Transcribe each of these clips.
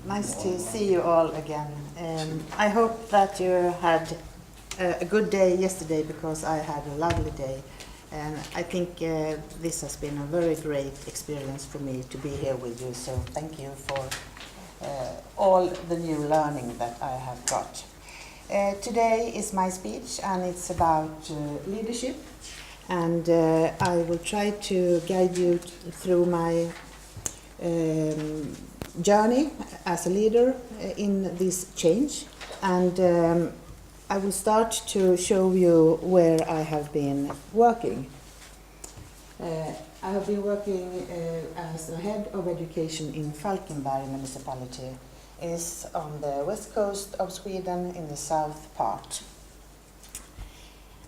Nice to see you all again. I hope that you had a good day yesterday because I had a lovely day. And I think this has been a very great experience for me to be here with you. So thank you for all the new learning that I have got. Today is my speech and it's about leadership. And I will try to guide you through my journey as a leader in this change, and I will start to show you where I have been working. I have been working as a head of education in Falkenberg municipality. It's on the west coast of Sweden in the south part.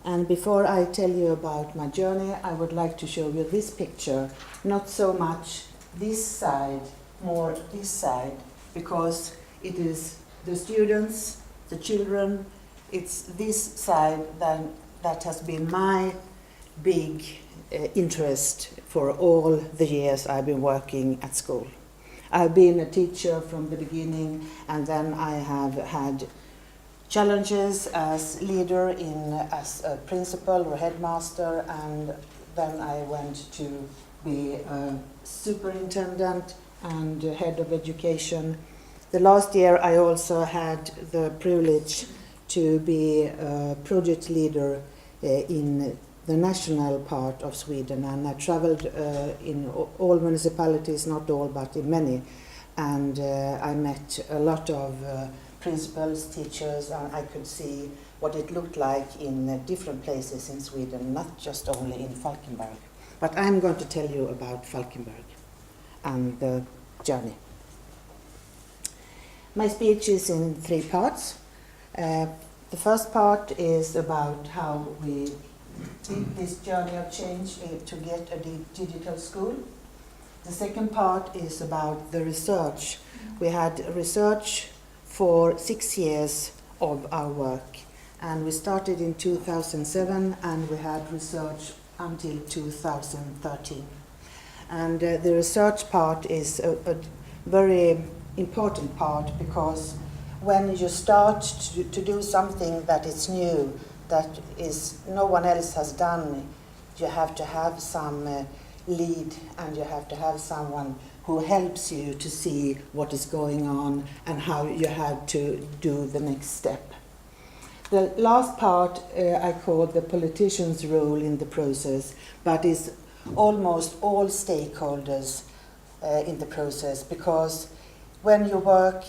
And before I tell you about my journey, I would like to show you this picture, not so much this side, more this side, because it is the students, the children, it's this side that has been my big interest for all the years I've been working at school. I've been a teacher from the beginning, and then I have had challenges as leader as a principal or headmaster, and then I went to be a superintendent and head of education. The last year I also had the privilege to be a project leader in the national part of Sweden, and I traveled in all municipalities, not all but in many, and I met a lot of principals, teachers, and I could see what it looked like in different places in Sweden, not just only in Falkenberg. But I'm going to tell you about Falkenberg and the journey. My speech is in 3 parts. The first part is about how we did this journey of change to get a digital school. The second part is about the research. We had research for 6 years of our work, and we started in 2007 and we had research until 2013. And the research part is a very important part, because when you start to do something that is new, that is no one else has done, you have to have some lead, and you have to have someone who helps you to see what is going on and how you have to do the next step. The last part I call the politician's role in the process, but is almost all stakeholders in the process, because when you work,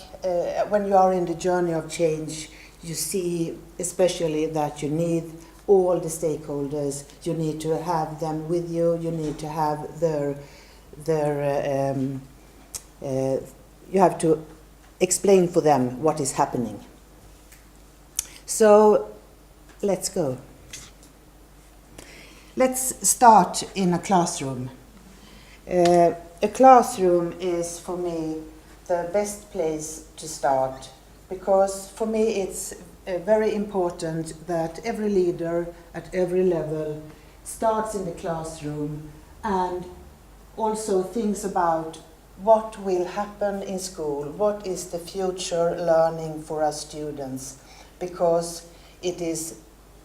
when you are in the journey of change, you see especially that you need all the stakeholders. You need to have them with you. You need to have you have to explain for them what is happening. So let's go. Let's start in a classroom. A classroom is for me the best place to start, because for me it's very important that every leader at every level starts in the classroom and also thinks about what will happen in school, what is the future learning for our students, because it is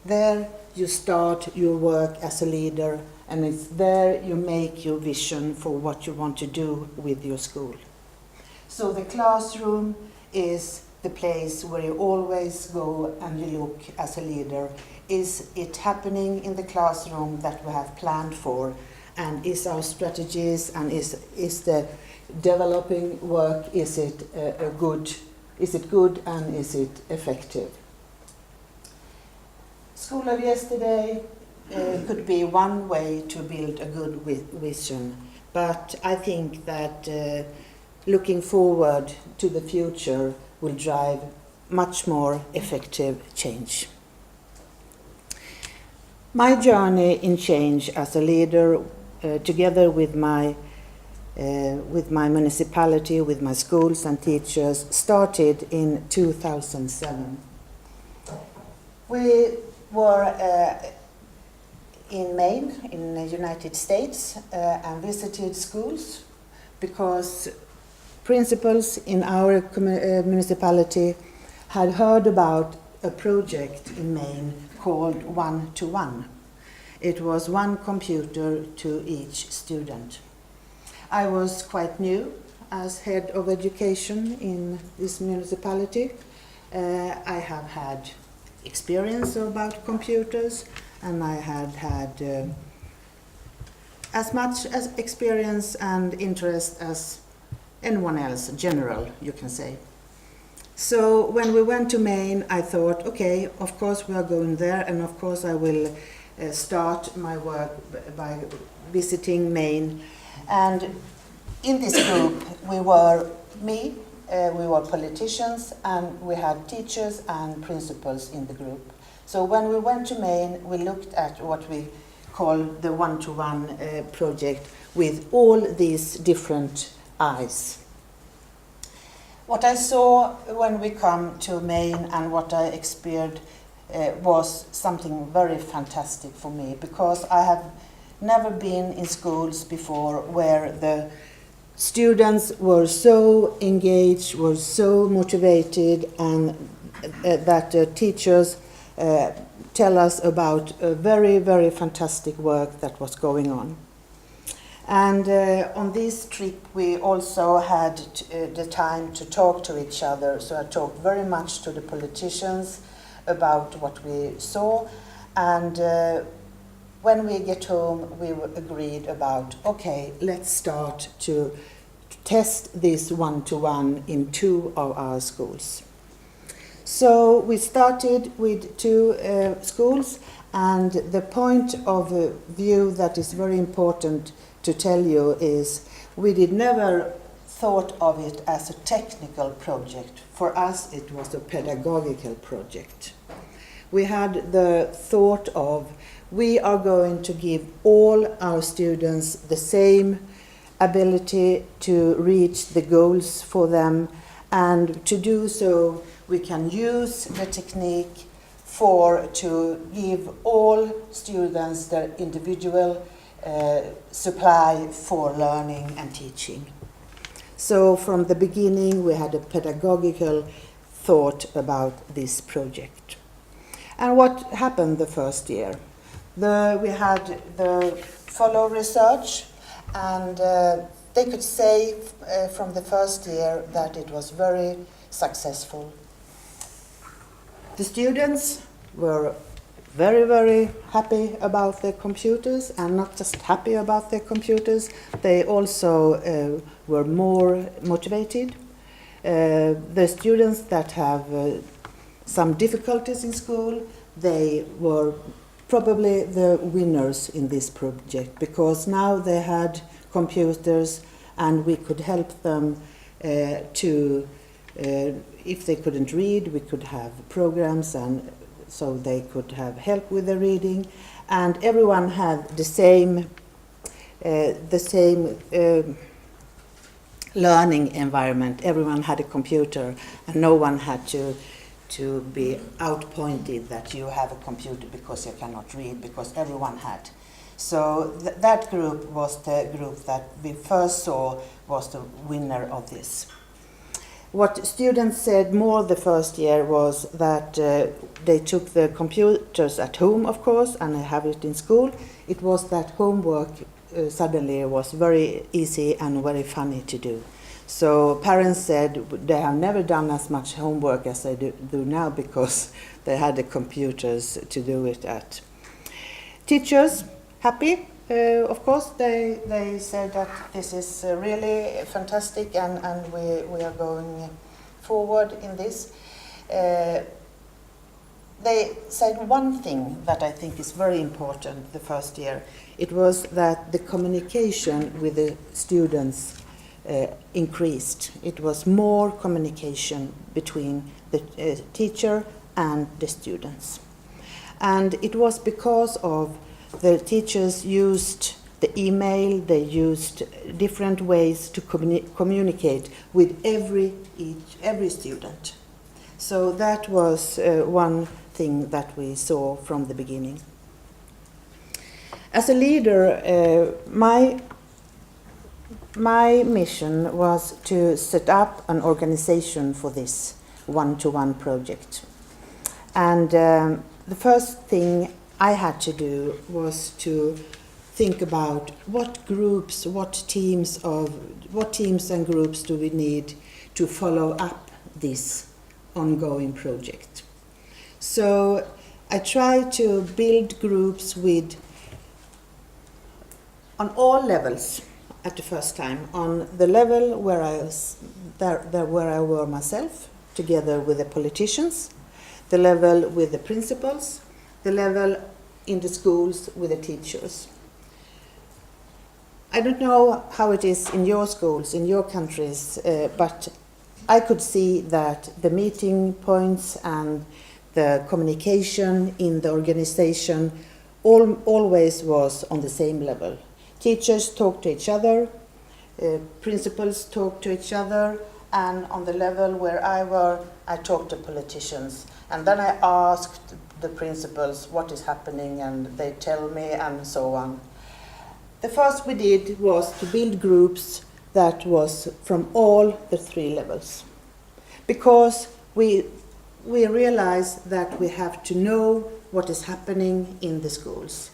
there you start your work as a leader, and it's there you make your vision for what you want to do with your school. So the classroom is the place where you always go and you look as a leader. Is it happening in the classroom that we have planned for? And is our strategies and is the developing work, is it good and is it effective? School of yesterday could be one way to build a good vision, but I think that looking forward to the future will drive much more effective change. My journey in change as a leader, together with my municipality, with my schools and teachers, started in 2007. We were in Maine, in the United States, and visited schools, because principals in our municipality had heard about a project in Maine called 1-to-1. It was one computer to each student. I was quite new as head of education in this municipality. I have had experience about computers, and I had as much as experience and interest as anyone else, general, you can say. So when we went to Maine, I thought, okay, of course we are going there, and of course I will start my work by visiting Maine. And in this group, we were politicians, and we had teachers and principals in the group. So when we went to Maine, we looked at what we call the 1-to-1 project with all these different eyes. What I saw when we come to Maine and what I experienced was something very fantastic for me, because I have never been in schools before where the students were so engaged, were so motivated, and that teachers tell us about a very, very fantastic work that was going on. And on this trip we also had the time to talk to each other, so I talked very much to the politicians about what we saw, and when we get home we agreed about, okay, let's start to test this 1-to-1 in 2 of our schools. So we started with 2 schools, and the point of view that is very important to tell you is we did never thought of it as a technical project. For us it was a pedagogical project. We had the thought of, we are going to give all our students the same ability to reach the goals for them, and to do so we can use the technique to give all students their individual supply for learning and teaching. So from the beginning we had a pedagogical thought about this project. And what happened the first year? We had the follow research, and they could say from the first year that it was very successful. The students were very, very happy about their computers, and not just happy about their computers, they also were more motivated. The students that have some difficulties in school, they were probably the winners in this project, because now they had computers and we could help them if they couldn't read, we could have programs, and so they could have help with the reading, and everyone had the same learning environment. Everyone had a computer, and no one had to be outpointed that you have a computer because you cannot read, because everyone had. So that group was the group that we first saw was the winner of this. What students said more the first year was that they took the computers at home, of course, and they have it in school. It was that homework suddenly was very easy and very funny to do. So parents said they have never done as much homework as they do now, because they had the computers to do it at. Teachers, happy. Of course, they said that this is really fantastic, and we are going forward in this. They said one thing that I think is very important the first year. It was that the communication with the students increased. It was more communication between the teacher and the students. And it was because of the teachers used the email, they used different ways to communicate with every student. So that was one thing that we saw from the beginning. As a leader, my my mission was to set up an organization for this one-to-one project. And the first thing I had to do was to think about what groups, what teams and groups do we need to follow up this ongoing project. So I tried to build groups on all levels at the first time. On the level where where I were myself, together with the politicians, the level with the principals, the level in the schools with the teachers. I don't know how it is in your schools, in your countries, but I could see that the meeting points and the communication in the organization always was on the same level. Teachers talk to each other, principals talk to each other, and on the level where I talked to politicians. And then I asked the principals what is happening, and they tell me, and so on. The first we did was to build groups that was from all the three levels, because we realized that we have to know what is happening in the schools,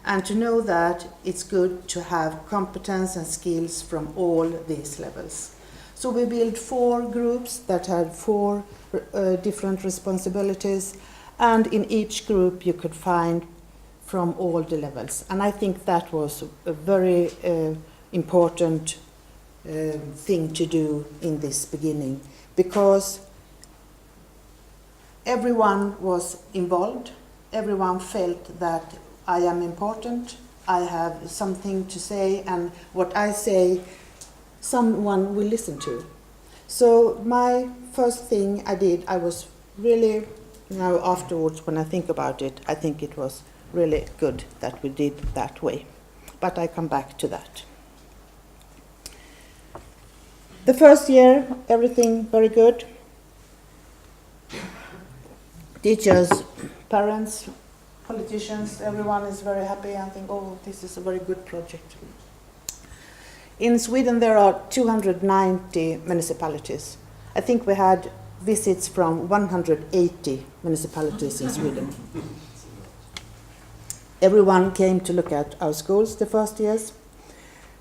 and to know that it's good to have competence and skills from all these levels. So we built 4 groups that had 4 different responsibilities, and in each group you could find from all the levels. And I think that was a very important thing to do in this beginning, because everyone was involved, everyone felt that I am important, I have something to say, and what I say someone will listen to. So my first thing I did, I was really, now afterwards when I think about it, I think it was really good that we did that way. But I come back to that. The first year, everything very good. Teachers, parents, politicians, everyone is very happy and think, oh, this is a very good project. In Sweden, there are 290 municipalities. I think we had visits from 180 municipalities in Sweden. Everyone came to look at our schools the first years,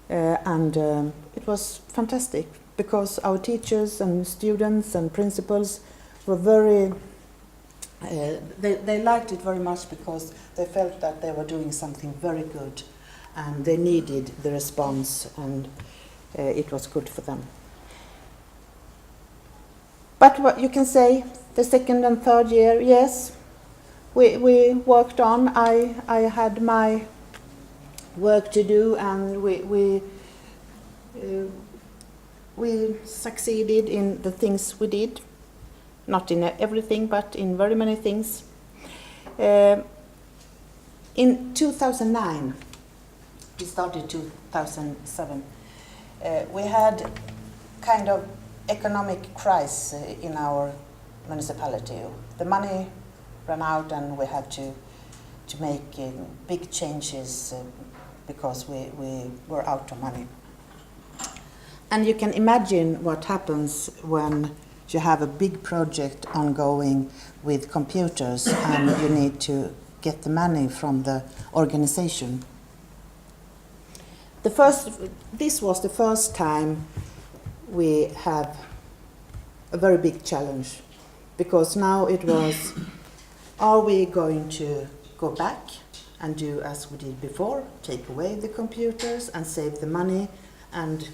and it was fantastic, because our teachers and students and principals were very, they liked it very much, because they felt that they were doing something very good, and they needed the response, and it was good for them. But what you can say, the second and third year, yes, we worked on. I had my work to do, and we succeeded in the things we did. Not in everything, but in very many things. In 2009, we started 2007, we had kind of economic crisis in our municipality. The money ran out, and we had to make big changes because we were out of money. And you can imagine what happens when you have a big project ongoing with computers and you need to get the money from the organization. This was the first time we have a very big challenge, because now it was, are we going to go back and do as we did before, take away the computers and save the money and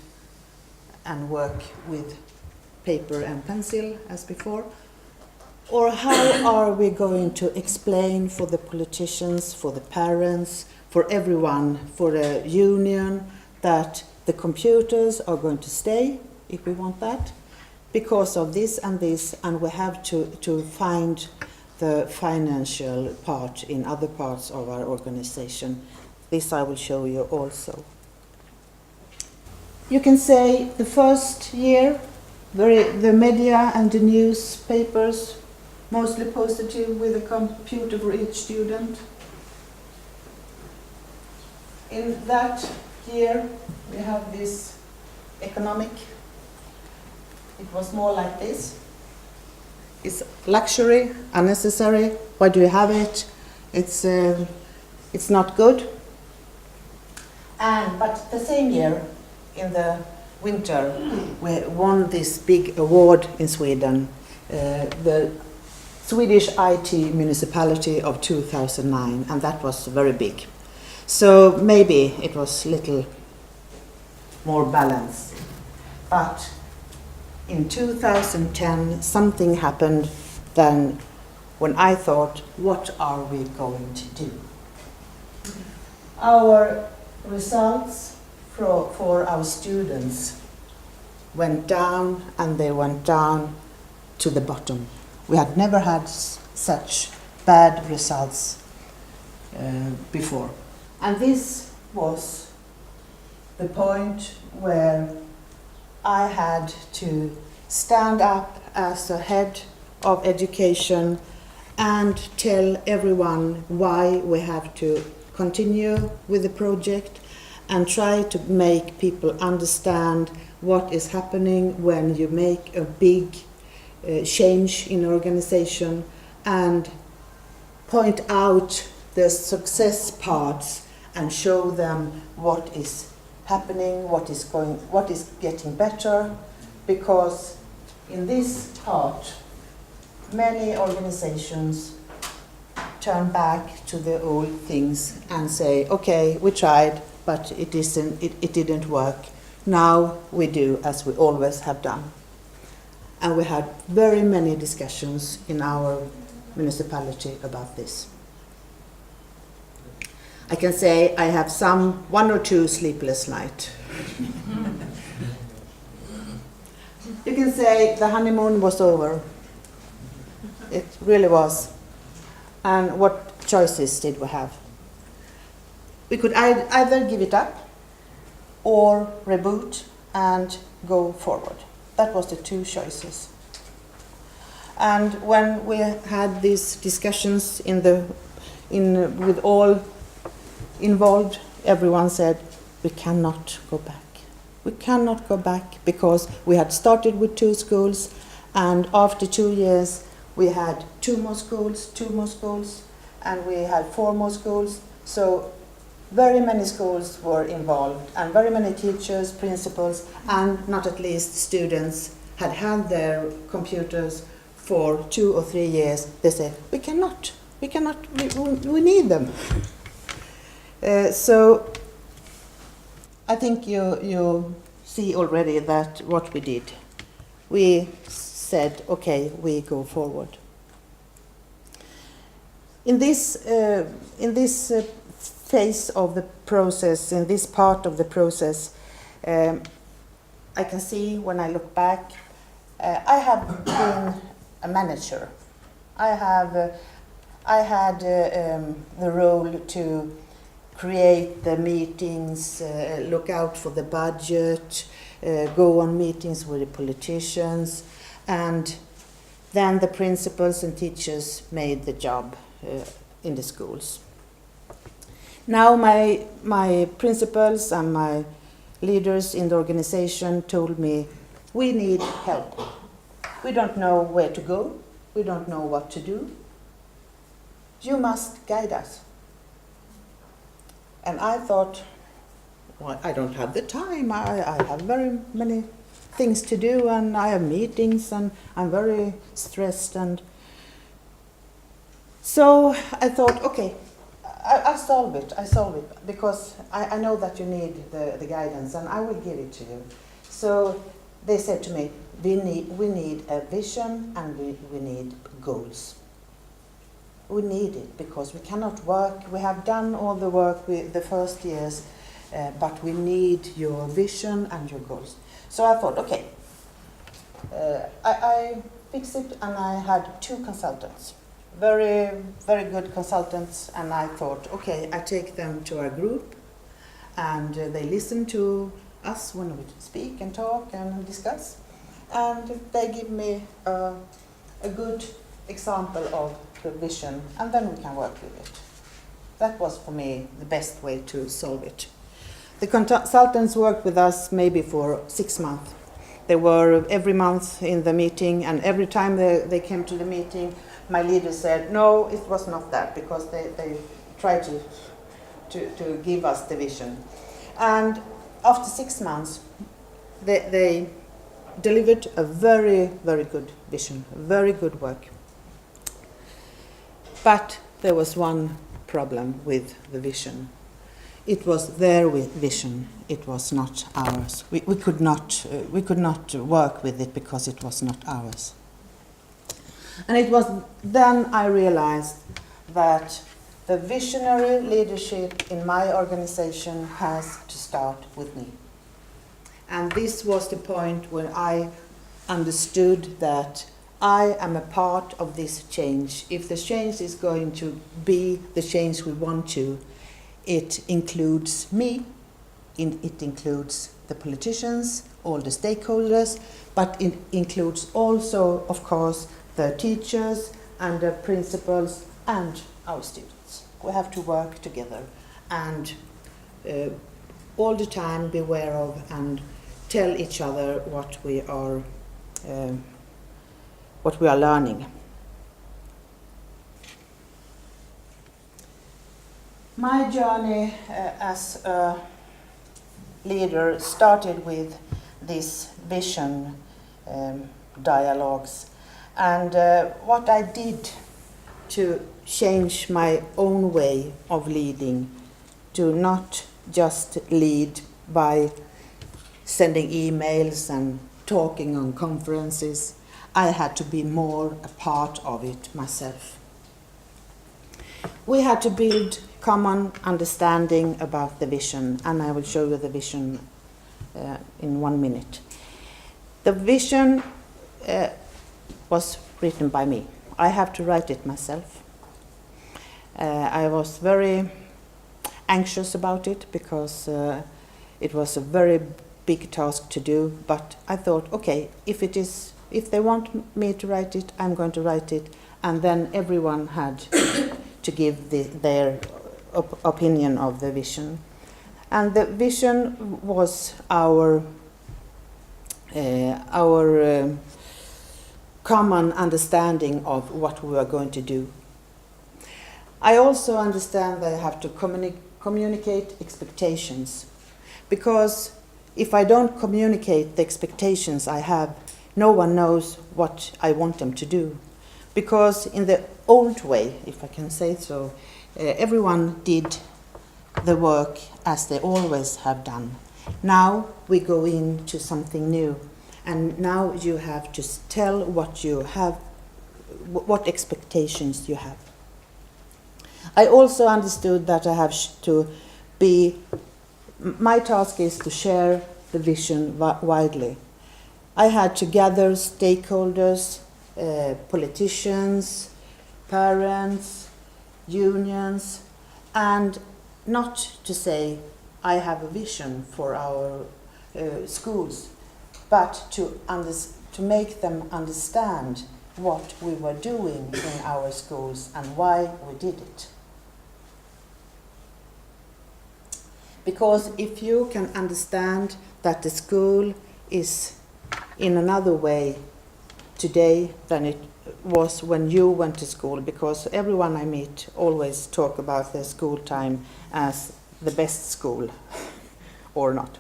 work with paper and pencil as before? Or how are we going to explain for the politicians, for the parents, for everyone, for the union, that the computers are going to stay, if we want that, because of this, and we have to find the financial part in other parts of our organization. This I will show you also. You can say the first year, the media and the newspapers, mostly positive, with a computer for each student. In that year, we have this economic. It was more like this. It's luxury, unnecessary. Why do you have it? It's not good. But the same year, in the winter, we won this big award in Sweden, the Swedish IT Municipality of 2009, and that was very big. So maybe it was little more balanced. But in 2010, something happened then when I thought, what are we going to do? Our results for our students went down, and they went down to the bottom. We had never had such bad results before. And this was the point where I had to stand up as a head of education and tell everyone why we have to continue with the project and try to make people understand what is happening when you make a big change in organization, and point out the success parts and show them what is happening, what is getting better, because in this part many organizations turn back to the old things and say, okay, we tried, but it didn't work. Now we do as we always have done. And we had very many discussions in our municipality about this. I can say I have one or two sleepless nights. You can say the honeymoon was over. It really was. And what choices did we have? We could either give it up or reboot and go forward. That was the two choices. And when we had these discussions with all involved, everyone said, we cannot go back. We cannot go back because we had started with 2 schools, and after 2 years we had 2 more schools, and we had 4 more schools. So very many schools were involved, and very many teachers, principals, and not at least students had had their computers for 2 or 3 years. They said, we cannot, we need them. So I think you see already that what we did. We said, okay, we go forward. In this phase of the process, in this part of the process, I can see when I look back, I have been a manager. I had the role to create the meetings, look out for the budget, go on meetings with the politicians, and then the principals and teachers made the job in the schools. Now my principals and my leaders in the organization told me, we need help. We don't know where to go. We don't know what to do. You must guide us. And I thought, well, I don't have the time. I have very many things to do, and I have meetings, and I'm very stressed. And so I thought, okay, I solve it, because I know that you need the guidance, and I will give it to you. So they said to me, we need a vision, and we need goals. We need it because we cannot work. We have done all the work with the first years, but we need your vision and your goals. So I thought, okay, I fixed it, and I had 2 consultants, very, very good consultants, and I thought, okay, I take them to our group, and they listen to us when we speak and talk and discuss, and they give me a good example of the vision, and then we can work with it. That was for me the best way to solve it. The consultants worked with us maybe for 6 months. They were every month in the meeting, and every time they came to the meeting, my leader said, no, it was not that, because they tried to give us the vision. And after 6 months, they delivered a very, very good vision, very good work. But there was one problem with the vision. It was their vision, it was not ours. We could not work with it because it was not ours. And it was then I realized that the visionary leadership in my organization has to start with me. And this was the point when I understood that I am a part of this change. If the change is going to be the change we want to, it includes me, it includes the politicians, all the stakeholders, but it includes also, of course, the teachers and the principals and our students. We have to work together and all the time be aware of and tell each other what we are learning. My journey as a leader started with this vision dialogues, and what I did to change my own way of leading, to not just lead by sending emails and talking on conferences. I had to be more a part of it myself. We had to build common understanding about the vision, and I will show you the vision in 1 minute. The vision was written by me. I have to write it myself. I was very anxious about it because it was a very big task to do, but I thought, okay, if they want me to write it, I'm going to write it, and then everyone had to give their opinion of the vision. And the vision was our common understanding of what we were going to do. I also understand that I have to communicate expectations, because if I don't communicate the expectations I have, no one knows what I want them to do. Because in the old way, if I can say so, everyone did the work as they always have done. Now we go into something new, and now you have to tell what you have, what expectations you have. I also understood that I have to be, my task is to share the vision widely. I had to gather stakeholders, politicians, parents, unions, and not to say I have a vision for our schools, but to make them understand what we were doing in our schools and why we did it. Because if you can understand that the school is in another way today than it was when you went to school, because everyone I meet always talk about their school time as the best school or not.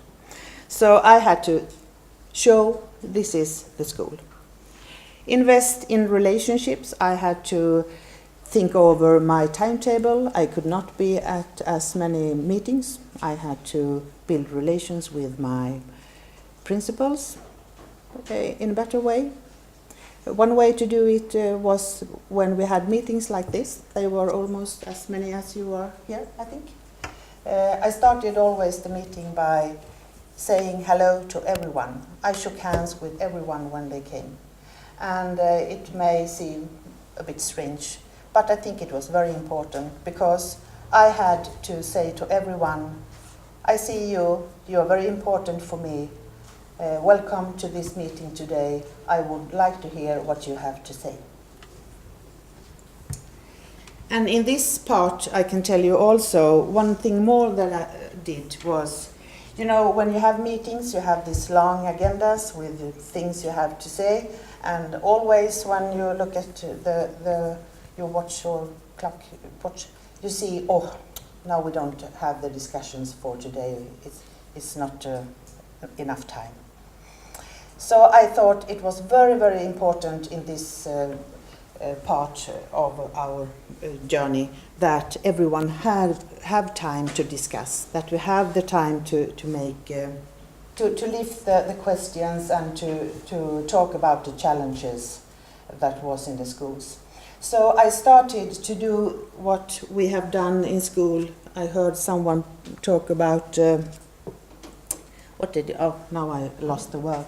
So I had to show this is the school. Invest in relationships. I had to think over my timetable. I could not be at as many meetings. I had to build relations with my principals in a better way. One way to do it was when we had meetings like this. They were almost as many as you are here, I think. I started always the meeting by saying hello to everyone. I shook hands with everyone when they came. And it may seem a bit strange, but I think it was very important, because I had to say to everyone, I see you, you are very important for me. Welcome to this meeting today. I would like to hear what you have to say. And in this part, I can tell you also one thing more that I did was You know, when you have meetings, you have these long agendas with things you have to say, and always when you look at your watch or clock, you see, oh, now we don't have the discussions for today. It's not enough time. So I thought it was very, very important in this part of our journey that everyone have time to discuss, that we have the time to make to lift the questions and to talk about the challenges that was in the schools. So I started to do what we have done in school. I heard someone talk about now I lost the word.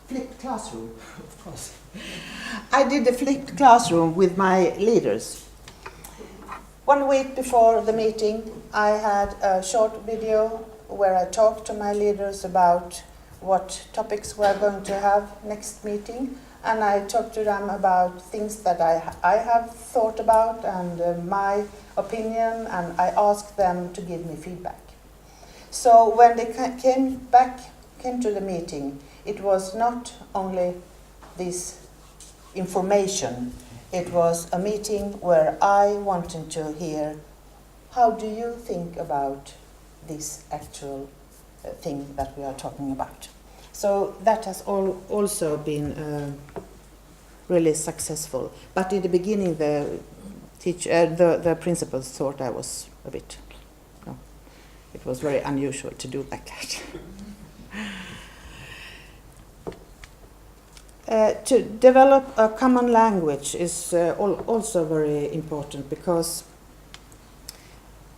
Flipped classroom, of course. I did the flipped classroom with my leaders. 1 week before the meeting, I had a short video where I talked to my leaders about what topics we're going to have next meeting, and I talked to them about things that I have thought about and my opinion, and I asked them to give me feedback. So when they came to the meeting, it was not only this information, it was a meeting where I wanted to hear, how do you think about this actual thing that we are talking about? So that has also been really successful. But in the beginning, the principals thought I was a bit, it was very unusual to do like that. To develop a common language is also very important, because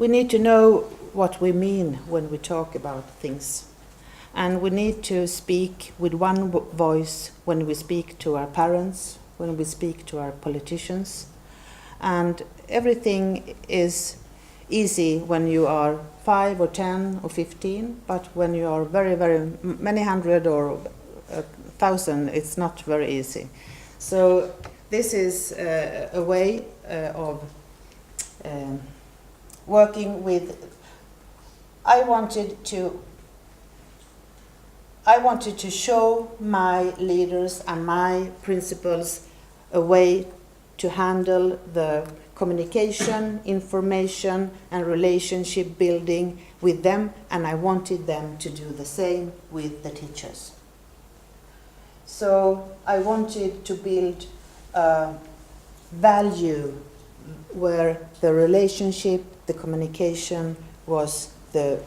we need to know what we mean when we talk about things. And we need to speak with one voice when we speak to our parents, when we speak to our politicians. And everything is easy when you are 5 or 10 or 15, but when you are very, very many hundred or 1,000, it's not very easy. So this is a way of working with. I wanted to show my leaders and my principals a way to handle the communication, information, and relationship building with them, and I wanted them to do the same with the teachers. So I wanted to build a value where the relationship, the communication was the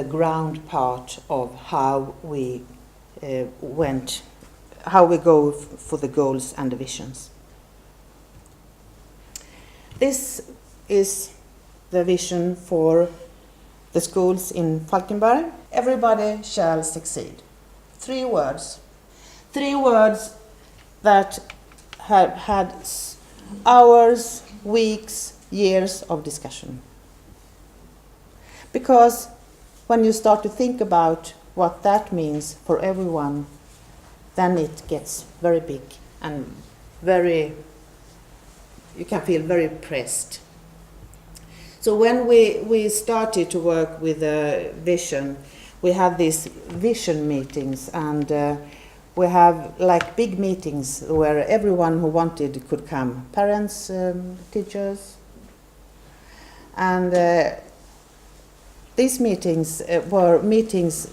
ground part of how we go for the goals and the visions. This is the vision for the schools in Falkenberg. Everybody shall succeed. 3 words. 3 words that have had hours, weeks, years of discussion. Because when you start to think about what that means for everyone, then it gets very big and you can feel very pressed. So when we started to work with a vision, we had these vision meetings, and we have like big meetings where everyone who wanted could come, parents, teachers, and these meetings were meetings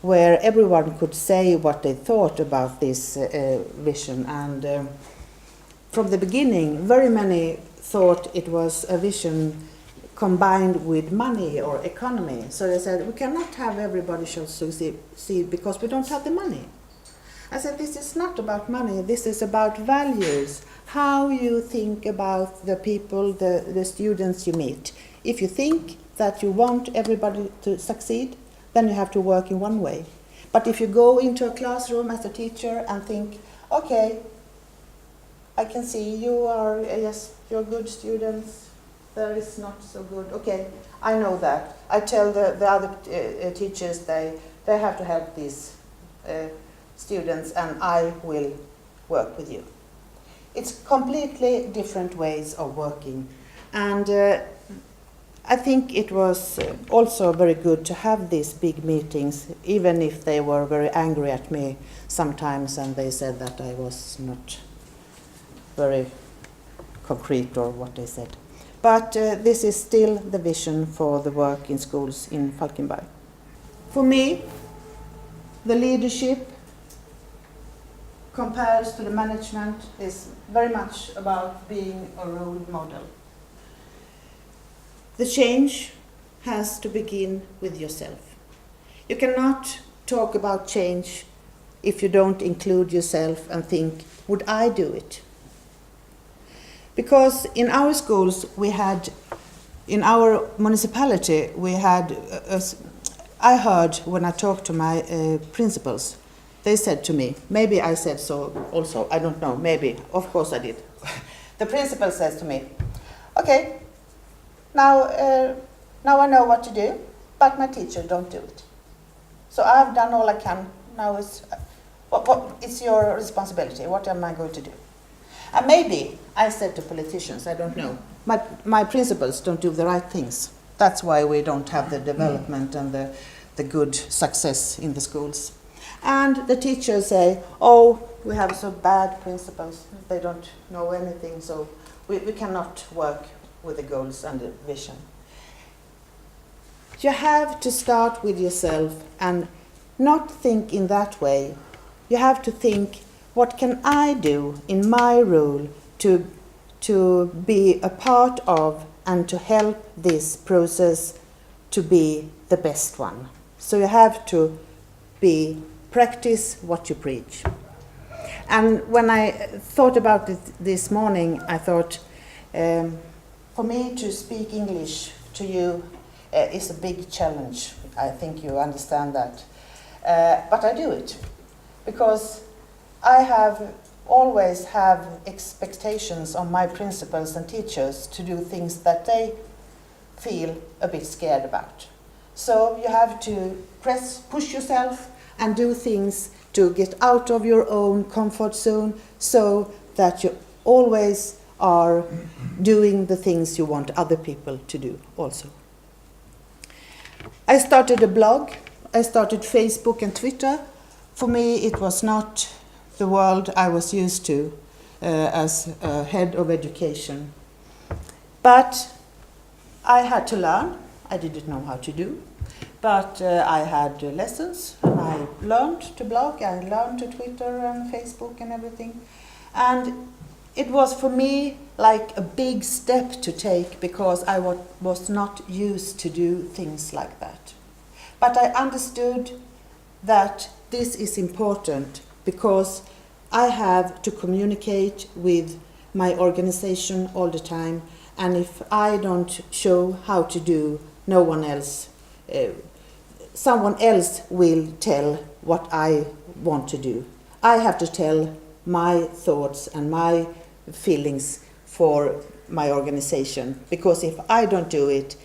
where everyone could say what they thought about this vision. And from the beginning, very many thought it was a vision combined with money or economy. So they said, we cannot have everybody shall succeed because we don't have the money. I said, this is not about money, this is about values. How you think about the people, the students you meet. If you think that you want everybody to succeed, then you have to work in one way. But if you go into a classroom as a teacher and think, okay, I can see you are, yes, you're good students, there is not so good. Okay, I know that. I tell the other teachers they have to help these students, and I will work with you. It's completely different ways of working. And I think it was also very good to have these big meetings, even if they were very angry at me sometimes and they said that I was not very concrete or what they said. But this is still the vision for the work in schools in Falkenberg. For me, the leadership compares to the management is very much about being a role model. The change has to begin with yourself. You cannot talk about change if you don't include yourself and think, would I do it? Because in our schools, in our municipality, I heard when I talked to my principals, they said to me, maybe I said so also, I don't know, maybe, of course I did. The principal says to me, okay, now I know what to do, but my teacher don't do it. So I've done all I can, now it's your responsibility, what am I going to do? And maybe I said to politicians, I don't know, my principals don't do the right things. That's why we don't have the development and the good success in the schools. And the teachers say, oh, we have so bad principals, they don't know anything, so we cannot work with the goals and the vision. You have to start with yourself and not think in that way. You have to think, what can I do in my role to be a part of and to help this process to be the best one? So you have to practice what you preach. And when I thought about it this morning, I thought, for me to speak English to you is a big challenge. I think you understand that. But I do it because I always have expectations on my principals and teachers to do things that they feel a bit scared about. So you have to push yourself and do things to get out of your own comfort zone so that you always are doing the things you want other people to do also. I started a blog, I started Facebook and Twitter. For me, it was not the world I was used to as a head of education. But I had to learn. I didn't know how to do. But I had lessons, and I learned to blog, I learned to Twitter and Facebook and everything. And it was for me like a big step to take because I was not used to do things like that. But I understood that this is important because I have to communicate with my organization all the time, and if I don't show how to do, no one else, someone else will tell what I want to do. I have to tell my thoughts and my feelings for my organization, because if I don't do it,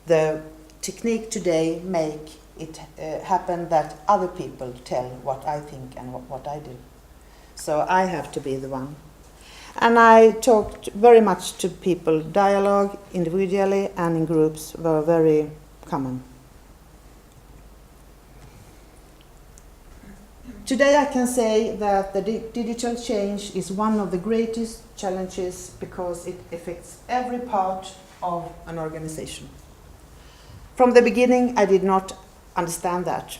the technique today make it happen that other people tell what I think and what I do. So I have to be the one. And I talked very much to people. Dialogue individually and in groups were very common. Today I can say that the digital change is one of the greatest challenges because it affects every part of an organization. From the beginning I did not understand that.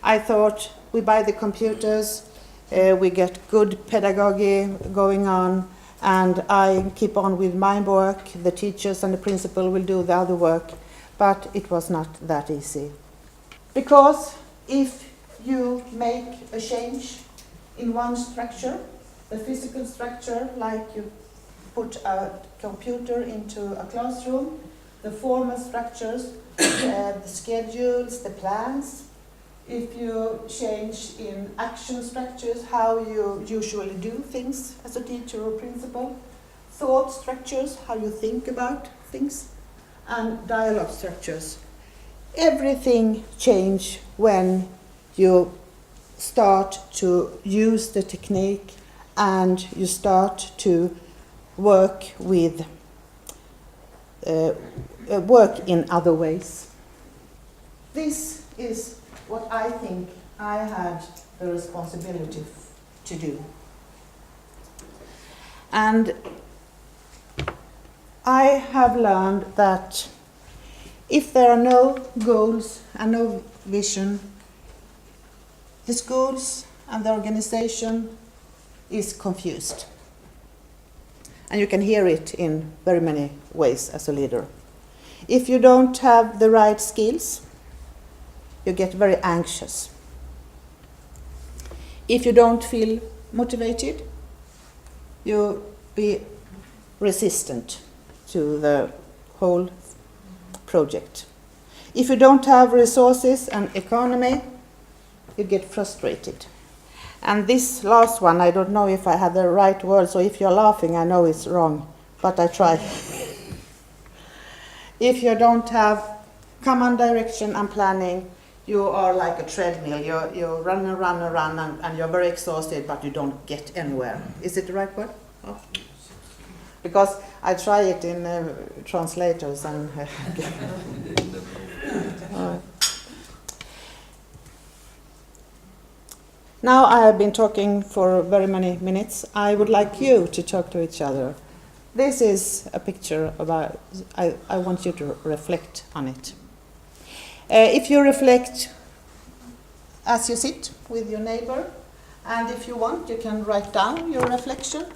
I thought we buy the computers, we get good pedagogy going on, and I keep on with my work, the teachers and the principal will do the other work, but it was not that easy. Because if you make a change in one structure, the physical structure, like you put a computer into a classroom, the formal structures, the schedules, the plans, if you change in action structures, how you usually do things as a teacher or principal, thought structures, how you think about things, and dialogue structures. Everything changes when you start to use the technique and you start to work with work in other ways. This is what I think I had the responsibility to do. And I have learned that if there are no goals and no vision, the schools and the organization is confused. And you can hear it in very many ways as a leader. If you don't have the right skills, you get very anxious. If you don't feel motivated, you'll be resistant to the whole project. If you don't have resources and economy, you get frustrated. And this last one, I don't know if I have the right word, so if you're laughing, I know it's wrong, but I try. If you don't have common direction and planning, you are like a treadmill. You run and run and run, and you're very exhausted, but you don't get anywhere. Is it the right word? Oh. Because I try it in translators and. Now I have been talking for very many minutes. I would like you to talk to each other. This is a picture about, I want you to reflect on it. If you reflect as you sit with your neighbor, and if you want, you can write down your reflection,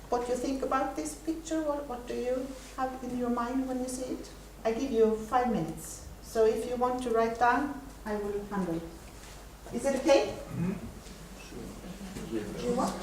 what you think about this picture, what do you have in your mind when you see it. I give you 5 minutes. So if you want to write down, I will handle. Is it okay? Mm-hmm. Do you want?